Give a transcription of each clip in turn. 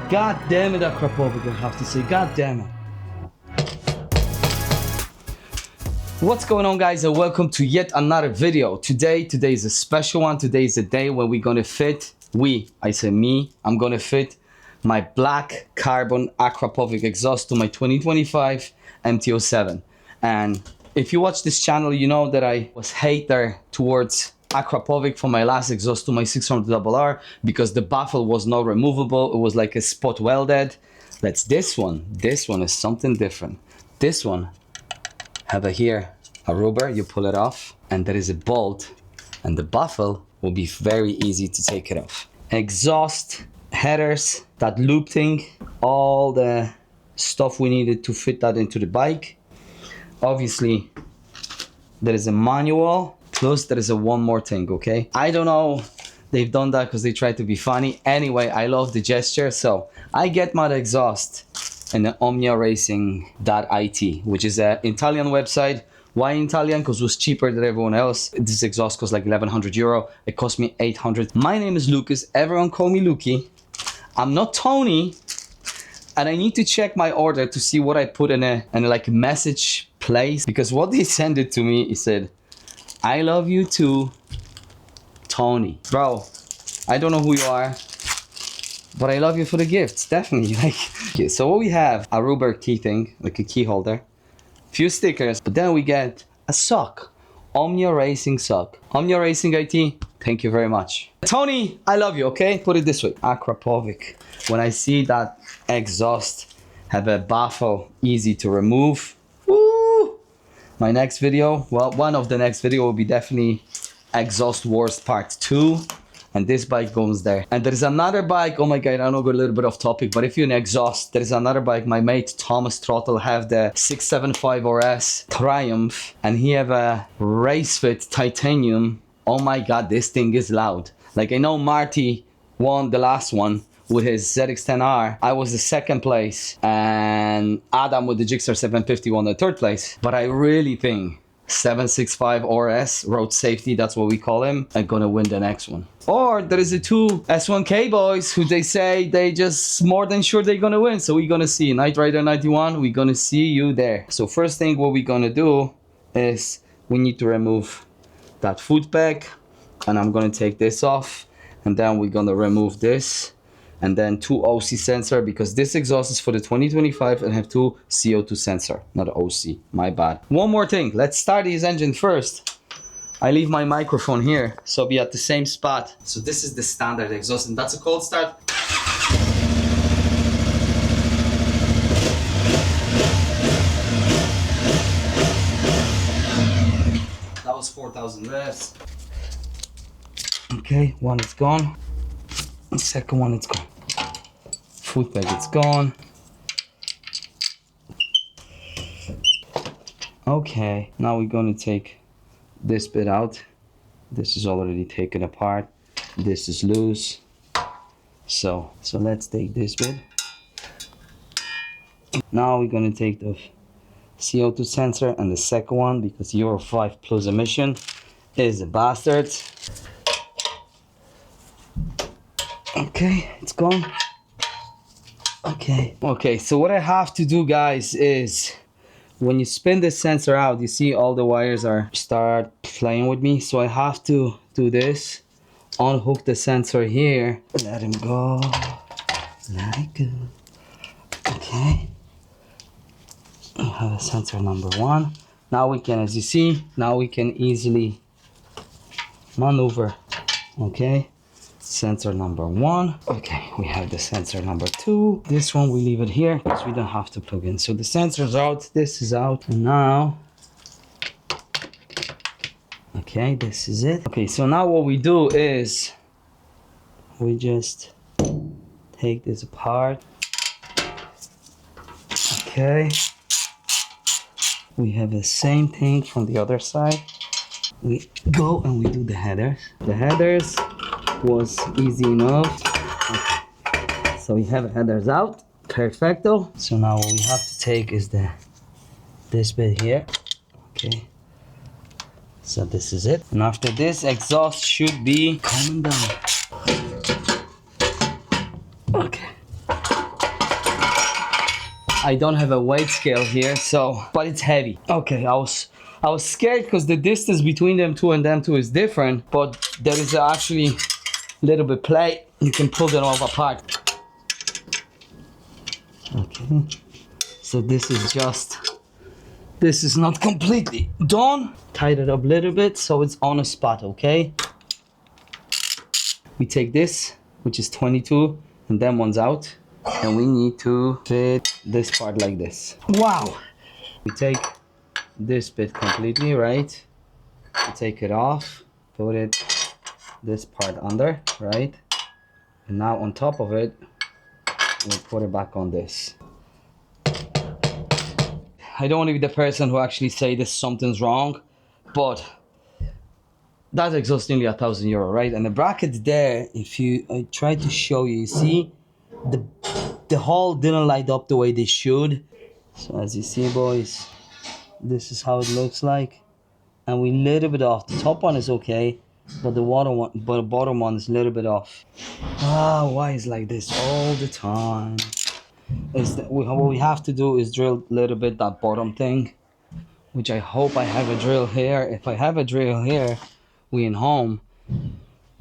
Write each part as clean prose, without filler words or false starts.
God damn it, Akrapovic, I have to say, god damn it. What's going on, guys, and welcome to yet another video. Today is a special one. Today is the day when we're gonna fit, I'm gonna fit my black carbon Akrapovic exhaust to my 2025 MT-07. And if you watch this channel, you know that I was hater towards Akrapovic for my last exhaust to my 600RR because the baffle was not removable. It was like a spot welded. That's this one. This one is something different. This one have a rubber, you pull it off, and there is a bolt, and the baffle will be very easy to take it off. Exhaust, headers, that loop thing, all the stuff we needed to fit that into the bike. Obviously, there is a manual, plus there is one more thing, okay? I don't know, they've done that because they try to be funny. Anyway, I love the gesture, so I get my exhaust in the omniaracing.it, which is an Italian website. Why Italian? Because it was cheaper than everyone else. This exhaust cost like 1100 euro. It cost me 800. My name is Lucas. Everyone call me Luki. I'm not Tony. And I need to check my order to see what I put in a like message place. Because what they sent it to me, he said, I love you too, Tony. Bro, I don't know who you are, but I love you for the gifts, definitely. Like, okay, so what we have, a rubber key thing, like a key holder, few stickers, but then we get a sock, Omnia Racing sock. Omnia Racing IT, thank you very much. Tony, I love you, okay? Put it this way, Akrapovic. When I see that exhaust have a baffle, easy to remove, woo! My next video, well, one of the next video will be definitely Exhaust Wars Part 2. And this bike goes there. And there is another bike, oh my god, I know go a little bit off topic, but if you're in exhaust, there is another bike. My mate Thomas Throttle have the 675 RS Triumph, and he have a race fit titanium. Oh my god, this thing is loud. Like, I know Marty won the last one with his ZX-10R. I was the second place, and Adam with the Gixxer 750 won the third place. But I really think 765 RS road safety, that's what we call him, are gonna win the next one. Or there is the two S1K boys who they say they just more than sure they're gonna win. So we're gonna see Night Rider 91, we're gonna see you there. So first thing what we're gonna do is we need to remove that foot peg, and I'm gonna take this off, and then we're gonna remove this, and then two OC sensor, because this exhaust is for the 2025 and have two CO2 sensor, not OC, my bad. One more thing, let's start his engine first. I leave my microphone here, so be at the same spot. So this is the standard exhaust, and that's a cold start. That was 4,000 revs. Okay, one is gone. The second one, it's gone. Foot peg, it's gone. Okay, now we're gonna take this bit out. This is already taken apart. This is loose. So let's take this bit. Now we're gonna take the CO2 sensor and the second one, because Euro 5 plus emission is a bastard. Okay, it's gone. Okay, so what I have to do, guys, is when you spin the sensor out, you see all the wires are start playing with me. So I have to do this, unhook the sensor here, let him go, let it go. Okay, I have a sensor number one. Now we can, as you see, now we can easily maneuver. Okay, sensor number one. Okay, we have the sensor number two. This one we leave it here because we don't have to plug in. So the sensor's out, this is out, and now, okay, this is it. Okay, so now what we do is we just take this apart. Okay, we have the same thing from the other side. We go and we do the headers. The headers was easy enough. Okay. So we have headers out, perfecto. So now what we have to take is this bit here. Okay, so this is it, and after this exhaust should be coming down. Okay, I don't have a weight scale here, so, but it's heavy. Okay, I was scared because the distance between them two and them two is different, but there is actually a little bit play. You can pull them all apart. Okay, so this is not completely done. Tied it up a little bit so it's on a spot, okay? We take this, which is 22, and then one's out, and we need to fit this part like this. Wow! We take this bit completely, right? We take it off, put it this part under, right? And now on top of it, we'll put it back on this. I don't want to be the person who actually say this something's wrong, but that exhaust nearly €1,000, right? And the bracket there, I try to show you, you see the hole didn't light up the way they should. So as you see, boys, this is how it looks like, and we little bit off. The top one is okay, but the bottom one is a little bit off. Why is like this all the time? What we have to do is drill a little bit that bottom thing, which I hope I have a drill here. If I have a drill here, we in home.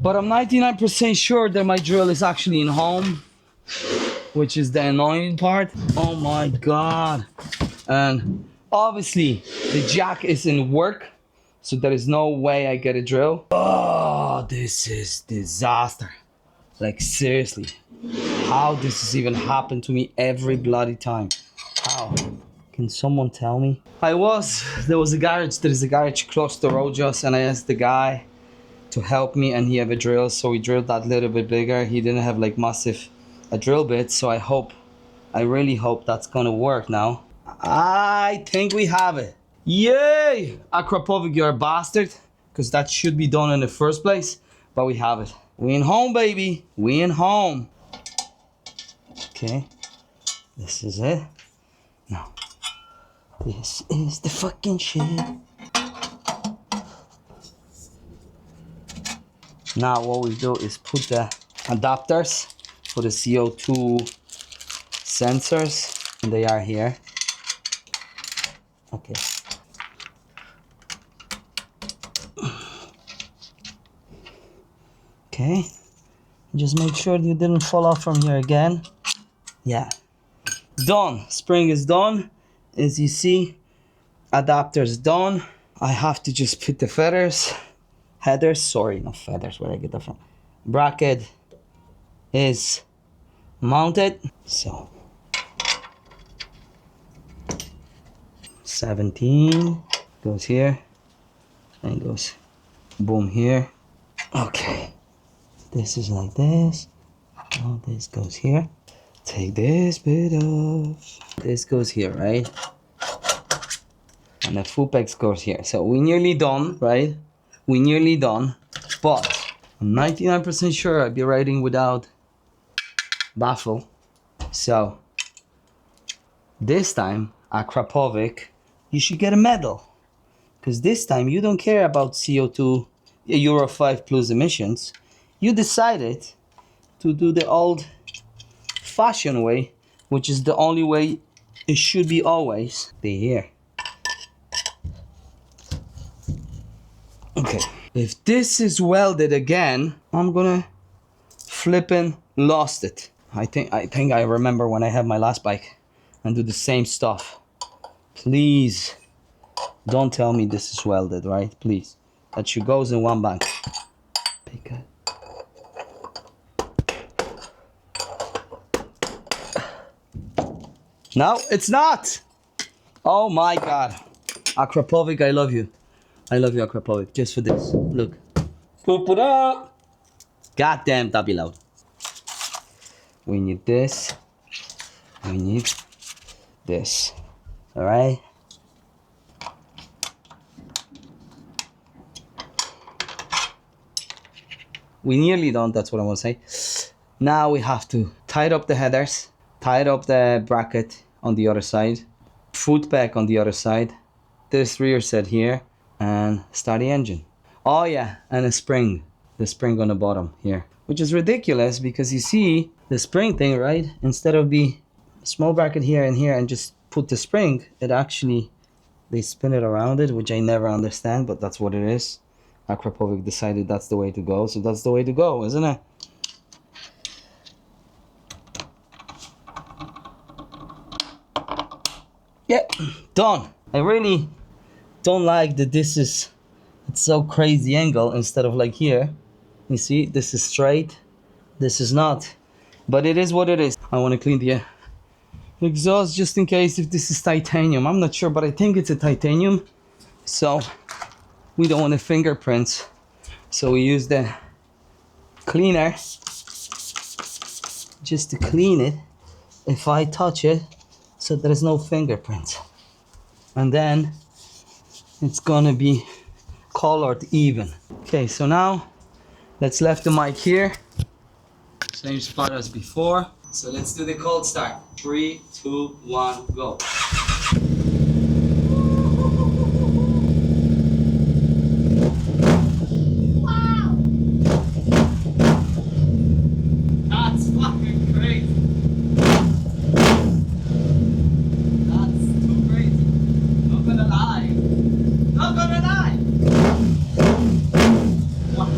But I'm 99% sure that my drill is actually in home, which is the annoying part. Oh my god. And obviously the jack is in work, so there is no way I get a drill. Oh, this is disaster. Like seriously, how this has even happened to me every bloody time? How? Can someone tell me? There is a garage close the road just, and I asked the guy to help me, and he have a drill, so we drilled that little bit bigger. He didn't have like massive a drill bit, so I really hope that's gonna work now. I think we have it. Yay! Akrapovic, you're a bastard, because that should be done in the first place, but we have it. We in home, baby. We in home. Okay, this is it. Now, this is the fucking shit. Now what we do is put the adapters for the CO2 sensors, and they are here. Okay. Okay, just make sure you didn't fall off from here again. Yeah, done. Spring is done. As you see, adapter's done. I have to just put the headers, sorry, not feathers, where I get that from. Bracket is mounted, so 17 goes here and goes boom here. Okay, this is like this. Oh, this goes here. Take this bit off. This goes here, right? And the full pegs goes here. So we're nearly done, right? We're nearly done, but I'm 99% sure I'll be riding without baffle. So this time, Akrapovic, you should get a medal, because this time you don't care about CO2 Euro 5 plus emissions. You decided to do the old fashioned way, which is the only way it should be always. Be here. Okay, if this is welded again, I'm gonna flippin' lost it. I think I remember when I had my last bike and do the same stuff. Please don't tell me this is welded, right? Please. That should goes in one bang. Pick it. No, it's not. Oh my god. Akrapovic, I love you. I love you, Akrapovic, just for this. Look. God damn, that be loud. We need this. We need this. Alright? We nearly done, that's what I want to say. Now we have to tie up the headers, tie up the bracket on the other side, foot peg on the other side, this rear set here, and start the engine. Oh yeah, and a spring. The spring on the bottom here. Which is ridiculous because you see the spring thing, right? Instead of be small bracket here and here and just put the spring, it actually, they spin it around it, which I never understand, but that's what it is. Akrapovic decided that's the way to go, so that's the way to go, isn't it? Yeah, done. I really don't like that this is, it's so crazy angle instead of like here. You see, this is straight, this is not. But it is what it is. I want to clean the exhaust just in case if this is titanium. I'm not sure, but I think it's a titanium. So we don't want the fingerprints. So we use the cleaner just to clean it if I touch it, so there's no fingerprints. And then it's gonna be colored even. Okay, so now let's left the mic here. Same spot as before. So let's do the cold start. 3, 2, 1, go. Wow! That's fucking crazy. That's too crazy. Not gonna lie. Not gonna lie. Wow!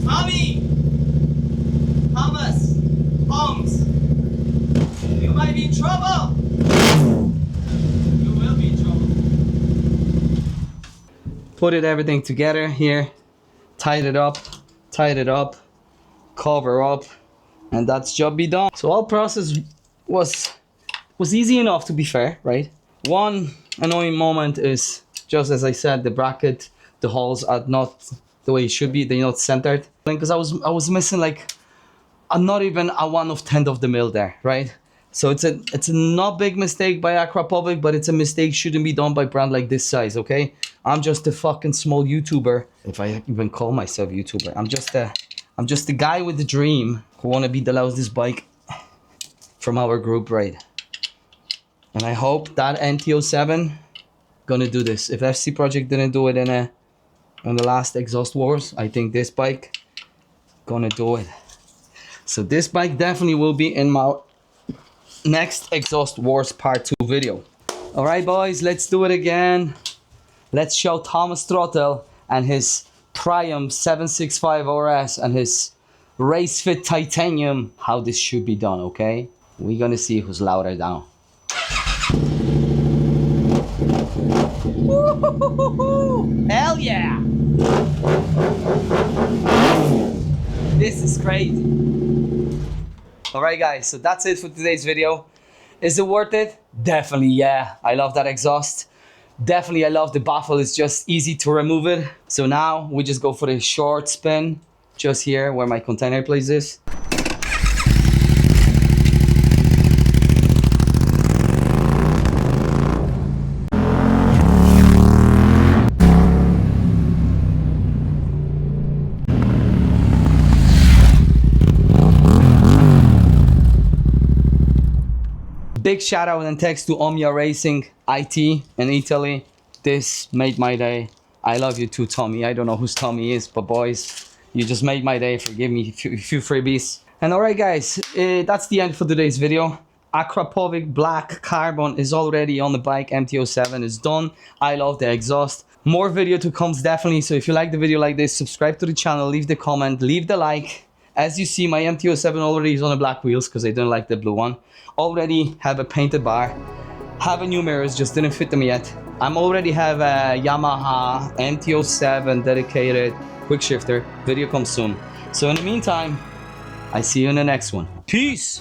Tommy! Thomas! Holmes! You might be in trouble! You will be in trouble. Put everything together here, tied it up, cover up, and that's job be done. So all process was easy enough, to be fair, right? One annoying moment is, just as I said, the bracket, the holes are not the way it should be, they're not centered. Because I was missing like not even a 1/10 of the mil there, right? So it's a not big mistake by Akrapovic, but it's a mistake shouldn't be done by brand like this size, okay? I'm just a fucking small YouTuber, if I even call myself YouTuber. I'm just a guy with a dream who wanna be the loudest bike from our group, right? And I hope that MT-07 gonna do this. If FC Project didn't do it in the last Exhaust Wars, I think this bike gonna do it. So this bike definitely will be in my next Exhaust Wars Part 2 video. Alright boys, let's do it again. Let's show Thomas Throttle and his Triumph 765 RS and his Race Fit Titanium how this should be done, okay? We're gonna see who's louder now. Woo-hoo-hoo-hoo-hoo! Hell yeah! This is crazy. Alright guys, so that's it for today's video. Is it worth it? Definitely, yeah. I love that exhaust. Definitely, I love the baffle. It's just easy to remove it. So now we just go for a short spin, just here where my container place is. Big shout out and thanks to Omnia Racing IT in Italy. This made my day. I love you too, Tommy. I don't know whose Tommy is, but boys, you just made my day. Forgive me a few freebies. And alright guys, that's the end for today's video. Akrapovic Black Carbon is already on the bike. MT-07 is done. I love the exhaust. More video to come definitely. So if you like the video like this, subscribe to the channel, leave the comment, leave the like. As you see, my MT-07 already is on the black wheels because I didn't like the blue one. Already have a painted bar. Have a new mirrors, just didn't fit them yet. I'm already have a Yamaha MT-07 dedicated quick shifter. Video comes soon. So in the meantime, I see you in the next one. Peace!